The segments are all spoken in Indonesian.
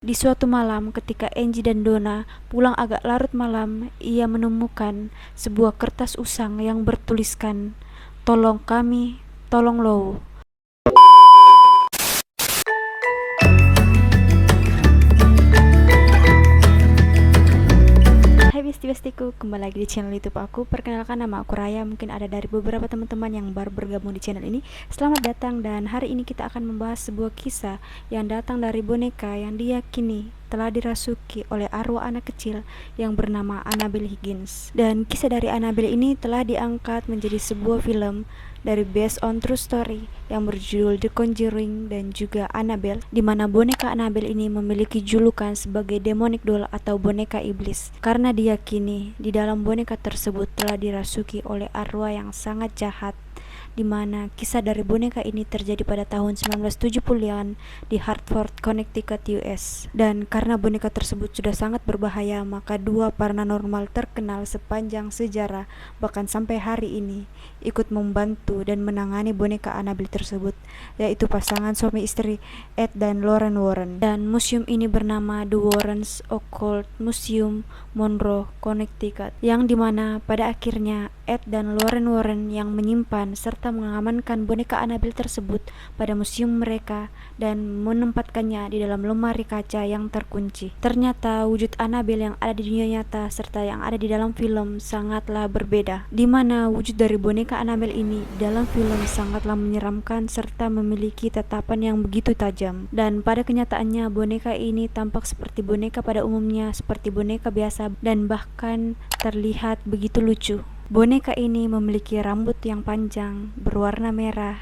Di suatu malam, ketika Angie dan Donna pulang agak larut malam, ia menemukan sebuah kertas usang yang bertuliskan, "Tolong kami, tolong Lou." Hai besti-bestiku, kembali lagi di channel YouTube aku. Perkenalkan, nama aku Raya. Mungkin ada dari beberapa teman-teman yang baru bergabung di channel ini. Selamat datang, dan hari ini kita akan membahas sebuah kisah yang datang dari boneka yang diyakini telah dirasuki oleh arwah anak kecil yang bernama Annabelle Higgins. Dan kisah dari Annabelle ini telah diangkat menjadi sebuah film dari based on true story yang berjudul The Conjuring dan juga Annabelle, di mana boneka Annabelle ini memiliki julukan sebagai demonic doll atau boneka iblis karena diyakini di dalam boneka tersebut telah dirasuki oleh arwah yang sangat jahat, di mana kisah dari boneka ini terjadi pada tahun 1970-an di Hartford, Connecticut, US. Dan karena boneka tersebut sudah sangat berbahaya, maka dua paranormal terkenal sepanjang sejarah bahkan sampai hari ini ikut membantu dan menangani boneka Annabelle tersebut, yaitu pasangan suami istri Ed dan Lauren Warren. Dan museum ini bernama The Warrens Occult Museum, Monroe, Connecticut, yang dimana pada akhirnya Ed dan Lauren Warren yang menyimpan serta mengamankan boneka Annabelle tersebut pada museum mereka dan menempatkannya di dalam lemari kaca yang terkunci. Ternyata wujud Annabelle yang ada di dunia nyata serta yang ada di dalam film sangatlah berbeda, di mana wujud dari boneka Annabelle ini dalam film sangatlah menyeramkan serta memiliki tatapan yang begitu tajam. Dan pada kenyataannya boneka ini tampak seperti boneka pada umumnya, seperti boneka biasa, dan bahkan terlihat begitu lucu. Boneka ini memiliki rambut yang panjang berwarna merah,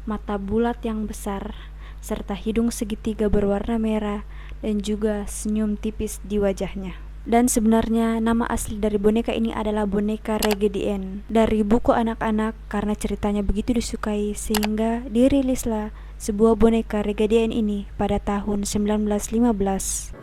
mata bulat yang besar, serta hidung segitiga berwarna merah dan juga senyum tipis di wajahnya. Dan sebenarnya nama asli dari boneka ini adalah boneka Raggedy Ann dari buku anak-anak, karena ceritanya begitu disukai sehingga dirilislah sebuah boneka Raggedy Ann ini pada tahun 1915.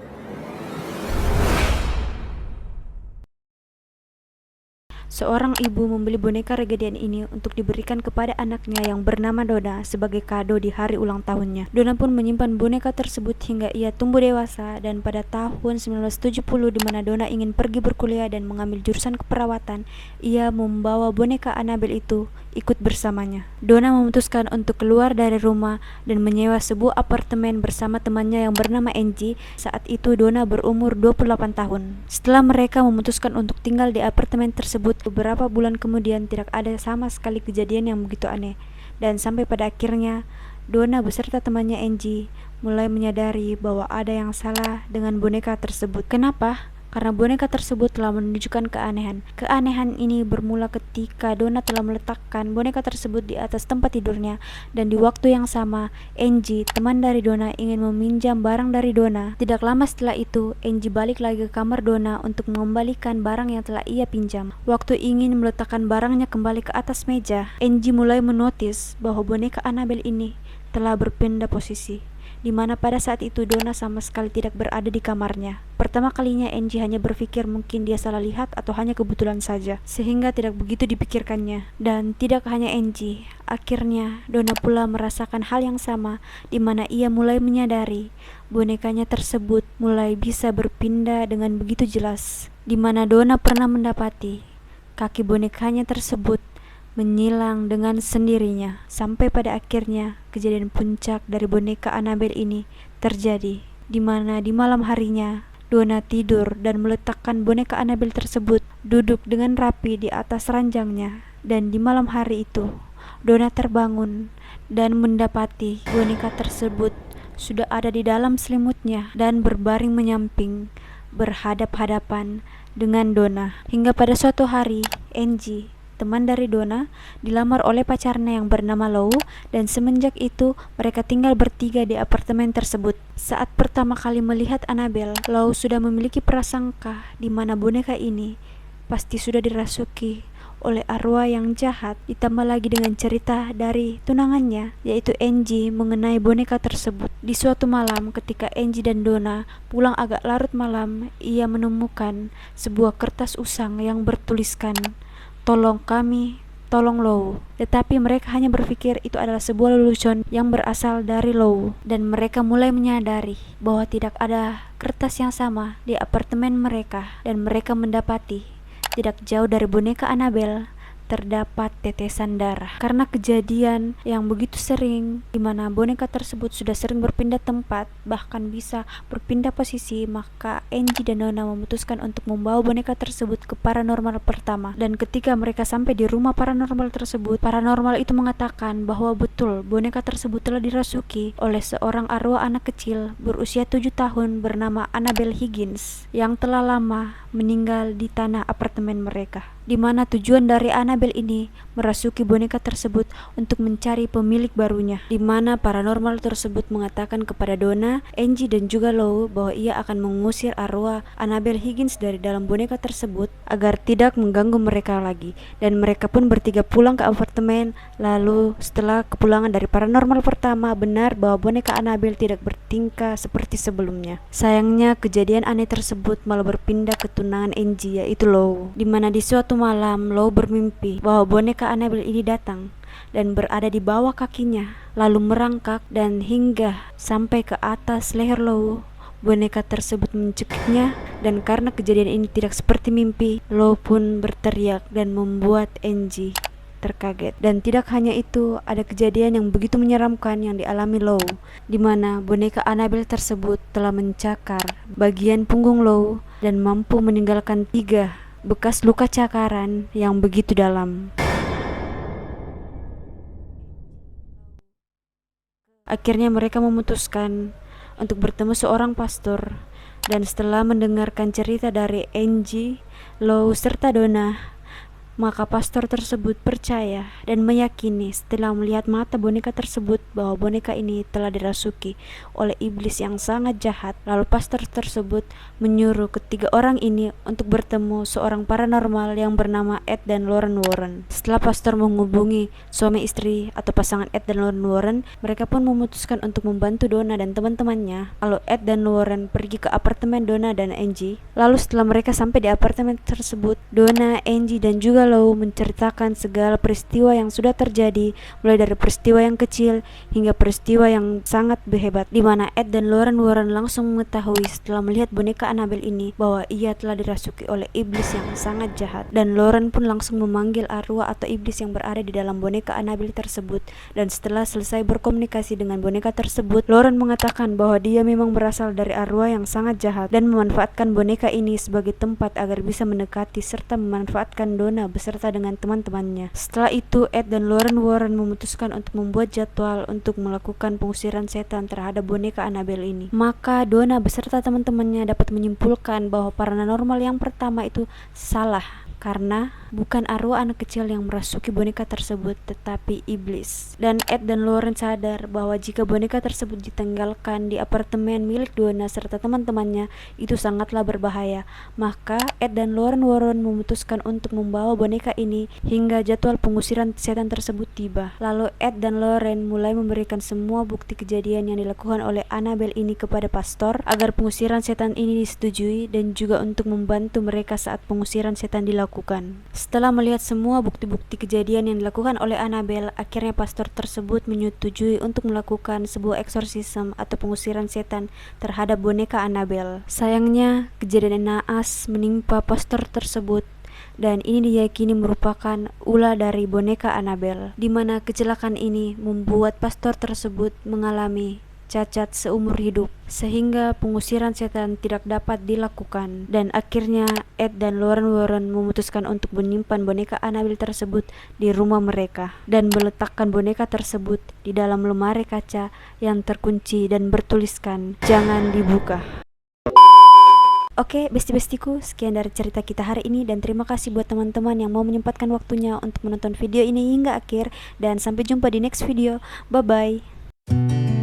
Seorang ibu membeli boneka Raggedy Ann ini untuk diberikan kepada anaknya yang bernama Donna sebagai kado di hari ulang tahunnya. Donna pun menyimpan boneka tersebut hingga ia tumbuh dewasa, dan pada tahun 1970 di mana Donna ingin pergi berkuliah dan mengambil jurusan keperawatan, ia membawa boneka Annabelle itu ikut bersamanya. Donna memutuskan untuk keluar dari rumah dan menyewa sebuah apartemen bersama temannya yang bernama Angie. Saat itu Donna berumur 28 tahun. Setelah mereka memutuskan untuk tinggal di apartemen tersebut, beberapa bulan kemudian tidak ada sama sekali kejadian yang begitu aneh. Dan sampai pada akhirnya Donna beserta temannya Angie mulai menyadari bahwa ada yang salah dengan boneka tersebut. Kenapa? Karena boneka tersebut telah menunjukkan keanehan. Keanehan ini bermula ketika Donna telah meletakkan boneka tersebut di atas tempat tidurnya, dan di waktu yang sama Angie, teman dari Donna, ingin meminjam barang dari Donna. Tidak lama setelah itu, Angie balik lagi ke kamar Donna untuk mengembalikan barang yang telah ia pinjam. Waktu ingin meletakkan barangnya kembali ke atas meja, Angie mulai menotis bahwa boneka Annabelle ini telah berpindah posisi, di mana pada saat itu Donna sama sekali tidak berada di kamarnya. Pertama kalinya Angie hanya berpikir mungkin dia salah lihat atau hanya kebetulan saja, sehingga tidak begitu dipikirkannya. Dan tidak hanya Angie, akhirnya Donna pula merasakan hal yang sama, di mana ia mulai menyadari bonekanya tersebut mulai bisa berpindah dengan begitu jelas, di mana Donna pernah mendapati kaki bonekanya tersebut menyilang dengan sendirinya, sampai pada akhirnya kejadian puncak dari boneka Annabelle ini terjadi, di mana di malam harinya Donna tidur dan meletakkan boneka Annabelle tersebut duduk dengan rapi di atas ranjangnya, dan di malam hari itu Donna terbangun dan mendapati boneka tersebut sudah ada di dalam selimutnya dan berbaring menyamping berhadap-hadapan dengan Donna. Hingga pada suatu hari Angie, teman dari Donna, dilamar oleh pacarnya yang bernama Lou, dan semenjak itu mereka tinggal bertiga di apartemen tersebut. Saat pertama kali melihat Annabelle, Lou sudah memiliki prasangka di mana boneka ini pasti sudah dirasuki oleh arwah yang jahat, ditambah lagi dengan cerita dari tunangannya yaitu Angie mengenai boneka tersebut. Di suatu malam ketika Angie dan Donna pulang agak larut malam, ia menemukan sebuah kertas usang yang bertuliskan, "Tolong kami, tolong Lou. Tetapi mereka hanya berpikir itu adalah sebuah lelucon yang berasal dari Lou, dan mereka mulai menyadari bahwa tidak ada kertas yang sama di apartemen mereka, dan mereka mendapati tidak jauh dari boneka Annabelle terdapat tetesan darah. Karena kejadian yang begitu sering, di mana boneka tersebut sudah sering berpindah tempat, bahkan bisa berpindah posisi, maka Angie dan Donna memutuskan untuk membawa boneka tersebut ke paranormal pertama. Dan ketika mereka sampai di rumah paranormal tersebut, paranormal itu mengatakan bahwa betul boneka tersebut telah dirasuki oleh seorang arwah anak kecil berusia 7 tahun bernama Annabelle Higgins yang telah lama meninggal di tanah apartemen mereka, di mana tujuan dari Annabelle ini merasuki boneka tersebut untuk mencari pemilik barunya, di mana paranormal tersebut mengatakan kepada Donna, Angie dan juga Lou bahwa ia akan mengusir arwah Annabelle Higgins dari dalam boneka tersebut agar tidak mengganggu mereka lagi. Dan mereka pun bertiga pulang ke apartemen. Lalu setelah kepulangan dari paranormal pertama, benar bahwa boneka Annabelle tidak bertingkah seperti sebelumnya. Sayangnya kejadian aneh tersebut malah berpindah ke tunangan Angie, yaitu Lou, di mana di suatu malam Lou bermimpi bahwa boneka Annabelle ini datang dan berada di bawah kakinya, lalu merangkak dan hingga sampai ke atas leher Lou. Boneka tersebut mencekiknya, dan karena kejadian ini tidak seperti mimpi, Lou pun berteriak dan membuat Angie terkaget. Dan tidak hanya itu, ada kejadian yang begitu menyeramkan yang dialami Lou, di mana boneka Annabelle tersebut telah mencakar bagian punggung Lou dan mampu meninggalkan 3 bekas luka cakaran yang begitu dalam. Akhirnya mereka memutuskan untuk bertemu seorang pastor, dan setelah mendengarkan cerita dari Angie, Lou serta Donna, maka pastor tersebut percaya dan meyakini setelah melihat mata boneka tersebut bahwa boneka ini telah dirasuki oleh iblis yang sangat jahat. Lalu pastor tersebut menyuruh ketiga orang ini untuk bertemu seorang paranormal yang bernama Ed dan Lauren Warren. Setelah pastor menghubungi suami istri atau pasangan Ed dan Lauren Warren, mereka pun memutuskan untuk membantu Donna dan teman-temannya. Lalu Ed dan Lauren pergi ke apartemen Donna dan Angie. Lalu setelah mereka sampai di apartemen tersebut, Donna, Angie dan juga Lou menceritakan segala peristiwa yang sudah terjadi, mulai dari peristiwa yang kecil hingga peristiwa yang sangat hebat, di mana Ed dan Lauren Warren langsung mengetahui setelah melihat boneka Annabelle ini bahwa ia telah dirasuki oleh iblis yang sangat jahat. Dan Lauren pun langsung memanggil arwah atau iblis yang berada di dalam boneka Annabelle tersebut. Dan setelah selesai berkomunikasi dengan boneka tersebut, Lauren mengatakan bahwa dia memang berasal dari arwah yang sangat jahat dan memanfaatkan boneka ini sebagai tempat agar bisa mendekati serta memanfaatkan Donna beserta dengan teman-temannya. Setelah itu, Ed dan Lauren Warren memutuskan untuk membuat jadwal untuk melakukan pengusiran setan terhadap boneka Annabelle ini. Maka Donna beserta teman-temannya dapat menyimpulkan bahwa paranormal yang pertama itu salah, karena bukan arwah anak kecil yang merasuki boneka tersebut, tetapi iblis. Dan Ed dan Lauren sadar bahwa jika boneka tersebut ditinggalkan di apartemen milik Donna serta teman-temannya, itu sangatlah berbahaya. Maka Ed dan Lauren Warren memutuskan untuk membawa boneka ini hingga jadwal pengusiran setan tersebut tiba. Lalu Ed dan Lauren mulai memberikan semua bukti kejadian yang dilakukan oleh Annabelle ini kepada pastor agar pengusiran setan ini disetujui, dan juga untuk membantu mereka saat pengusiran setan dilakukan. Setelah melihat semua bukti-bukti kejadian yang dilakukan oleh Annabelle, akhirnya pastor tersebut menyetujui untuk melakukan sebuah eksorsisme atau pengusiran setan terhadap boneka Annabelle. Sayangnya, kejadian naas menimpa pastor tersebut, dan ini diyakini merupakan ulah dari boneka Annabelle, di mana kecelakaan ini membuat pastor tersebut mengalami cacat seumur hidup, sehingga pengusiran setan tidak dapat dilakukan. Dan akhirnya Ed dan Lauren Warren memutuskan untuk menyimpan boneka Annabelle tersebut di rumah mereka dan meletakkan boneka tersebut di dalam lemari kaca yang terkunci dan bertuliskan "Jangan dibuka". Oke, besti-bestiku, sekian dari cerita kita hari ini, dan terima kasih buat teman-teman yang mau menyempatkan waktunya untuk menonton video ini hingga akhir, dan sampai jumpa di next video. Bye bye.